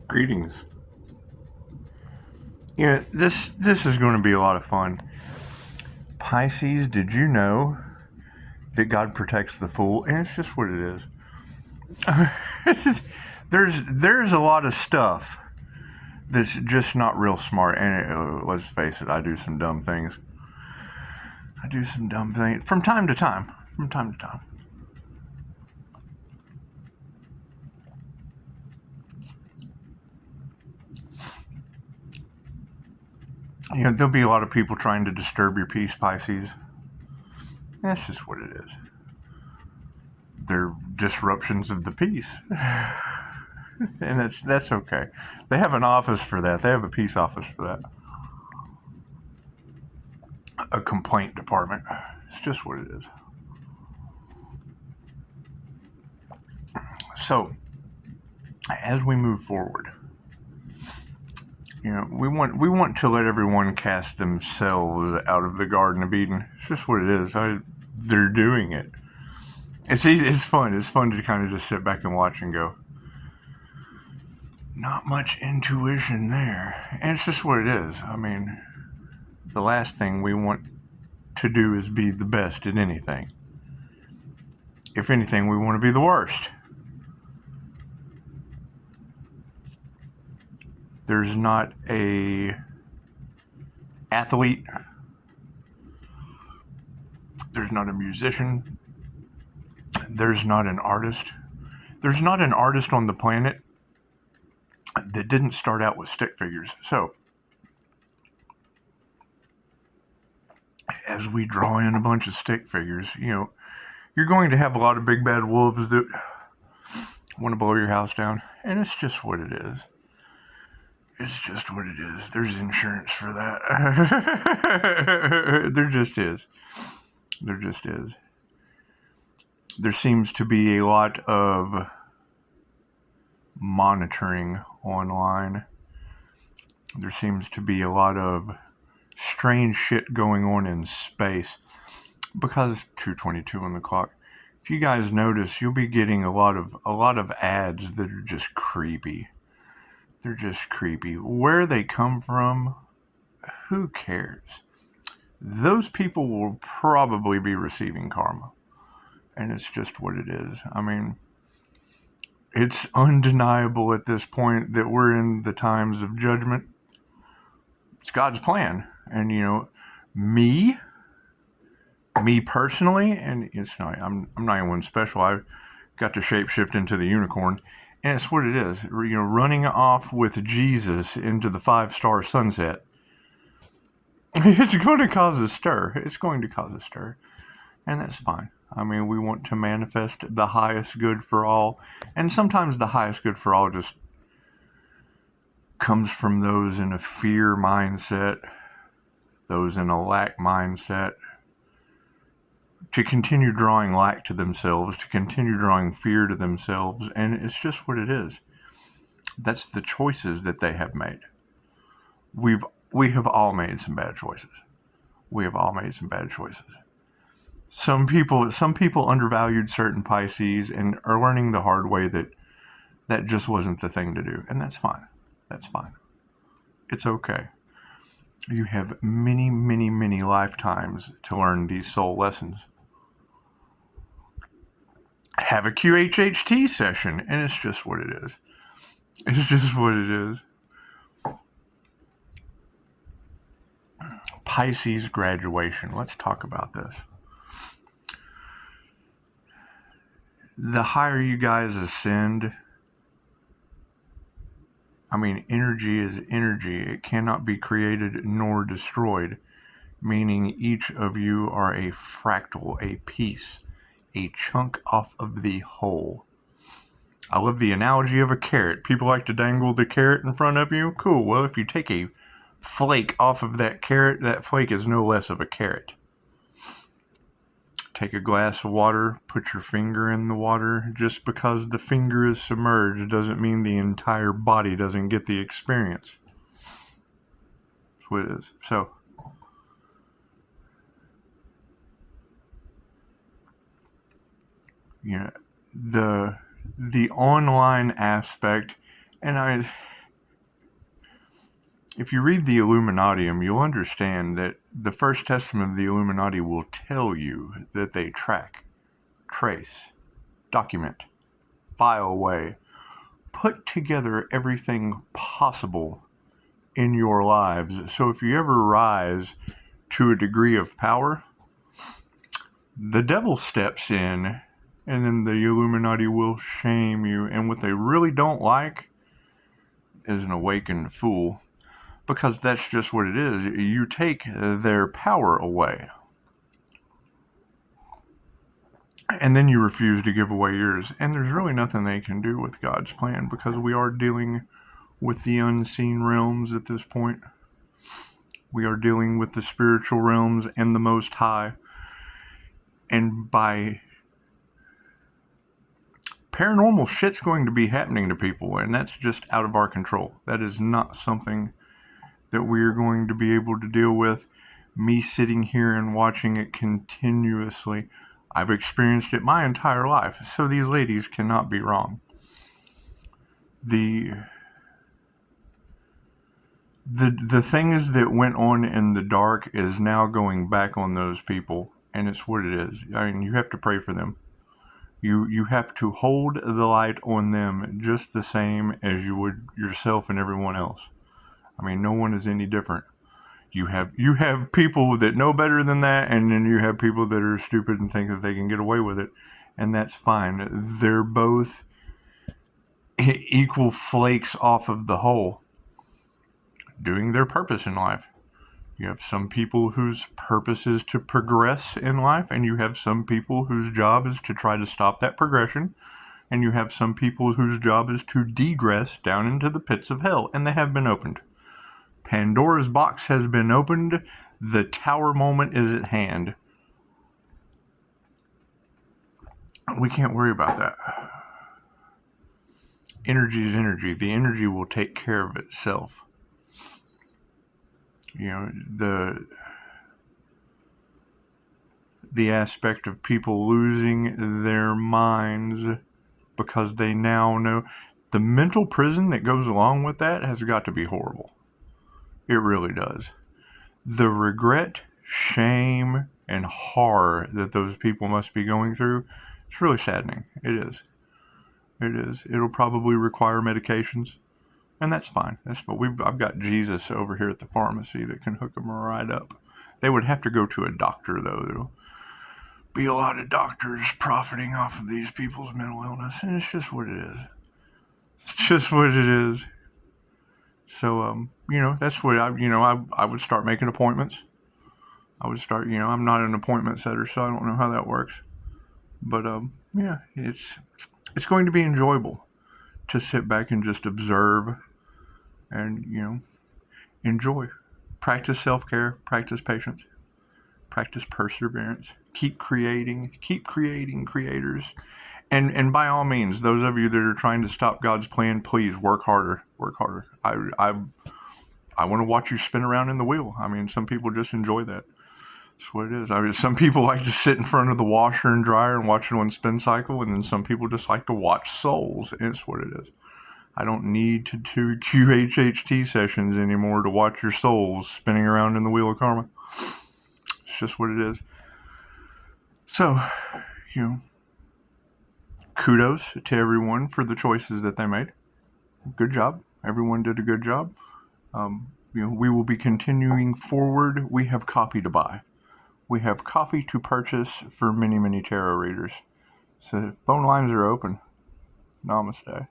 Greetings. Yeah, this is going to be a lot of fun. Pisces, did you know that God protects the fool? And it's just what it is. there's a lot of stuff that's just not real smart. And let's face it, I do some dumb things. From time to time. There'll be a lot of people trying to disturb your peace, Pisces. That's just what it is. They're disruptions of the peace. And that's okay. They have an office for that. They have a peace office for that. A complaint department. It's just what it is. So, as we move forward, we want to let everyone cast themselves out of the Garden of Eden. It's just what it is. They're doing it. It's easy. It's fun. It's fun to kind of just sit back and watch and go, not much intuition there. And it's just what it is. I mean, the last thing we want to do is be the best at anything. If anything, we want to be the worst. There's not a athlete. There's not a musician. There's not an artist. There's not an artist on the planet that didn't start out with stick figures. So, as we draw in a bunch of stick figures, you're going to have a lot of big bad wolves that want to blow your house down. And it's just what it is. It's just what it is. There's insurance for that. There just is. There seems to be a lot of monitoring online. There seems to be a lot of strange shit going on in space because 2:22 on the clock. If you guys notice, you'll be getting a lot of ads that are just creepy. They're just creepy. Where they come from, who cares? Those people will probably be receiving karma. And it's just what it is. I mean, it's undeniable at this point that we're in the times of judgment. It's God's plan. And, me personally, and it's not, I'm not anyone special. I got to shapeshift into the unicorn. And it's what it is. Running off with Jesus into the 5-star sunset. It's going to cause a stir. And that's fine. I mean, we want to manifest the highest good for all. And sometimes the highest good for all just comes from those in a fear mindset, those in a lack mindset, to continue drawing lack to themselves, to continue drawing fear to themselves. And it's just what it is. That's the choices that they have made. We have all made some bad choices. Some people undervalued certain Pisces and are learning the hard way that just wasn't the thing to do. And that's fine. It's okay. You have many, many, many lifetimes to learn these soul lessons. Have a QHHT session, and it's just what it is. Pisces graduation. Let's talk about this. The higher you guys ascend, I mean, energy is energy. It cannot be created nor destroyed, meaning each of you are a fractal, a piece, a chunk off of the whole. I love the analogy of a carrot. People like to dangle the carrot in front of you. Cool. Well, if you take a flake off of that carrot, that flake is no less of a carrot. Take a glass of water, put your finger in the water. Just because the finger is submerged doesn't mean the entire body doesn't get the experience. That's what it is. So, the online aspect, and if you read the Illuminatium, you'll understand that the First Testament of the Illuminati will tell you that they track, trace, document, file away, put together everything possible in your lives. So if you ever rise to a degree of power, the devil steps in, and then the Illuminati will shame you. And what they really don't like is an awakened fool, because that's just what it is. You take their power away, and then you refuse to give away yours. And there's really nothing they can do with God's plan, because we are dealing with the unseen realms at this point. We are dealing with the spiritual realms and the Most High. And by paranormal shit's going to be happening to people, and that's just out of our control. That is not something that we are going to be able to deal with. Me sitting here and watching it continuously, I've experienced it my entire life, so these ladies cannot be wrong. The things that went on in the dark is now going back on those people, and it's what it is. I mean, you have to pray for them. You have to hold the light on them just the same as you would yourself and everyone else. I mean, no one is any different. You have people that know better than that, and then you have people that are stupid and think that they can get away with it, and that's fine. They're both equal flakes off of the whole, doing their purpose in life. You have some people whose purpose is to progress in life, and you have some people whose job is to try to stop that progression, and you have some people whose job is to degress down into the pits of hell, and they have been opened. Pandora's box has been opened. The tower moment is at hand. We can't worry about that. Energy is energy. The energy will take care of itself. You know, the aspect of people losing their minds because they now know, the mental prison that goes along with that has got to be horrible. It really does. The regret, shame, and horror that those people must be going through, it's really saddening. It is. It is. It'll probably require medications, and that's fine. I've got Jesus over here at the pharmacy that can hook them right up. They would have to go to a doctor, though. There'll be a lot of doctors profiting off of these people's mental illness, and it's just what it is. It's just what it is. So, that's what I would start making appointments. I would start, I'm not an appointment setter, so I don't know how that works. But, yeah, it's going to be enjoyable to sit back and just observe and, enjoy. Practice self-care, practice patience, practice perseverance. Keep creating creators. And by all means, those of you that are trying to stop God's plan, please work harder. I want to watch you spin around in the wheel. I mean, some people just enjoy that. That's what it is. I mean, some people like to sit in front of the washer and dryer and watch it on spin cycle, and then some people just like to watch souls. It's what it is. I don't need to do QHHT sessions anymore to watch your souls spinning around in the wheel of karma. It's just what it is. So, kudos to everyone for the choices that they made. Good job. Everyone did a good job. We will be continuing forward. We have coffee to buy. We have coffee to purchase for many, many tarot readers. So phone lines are open. Namaste.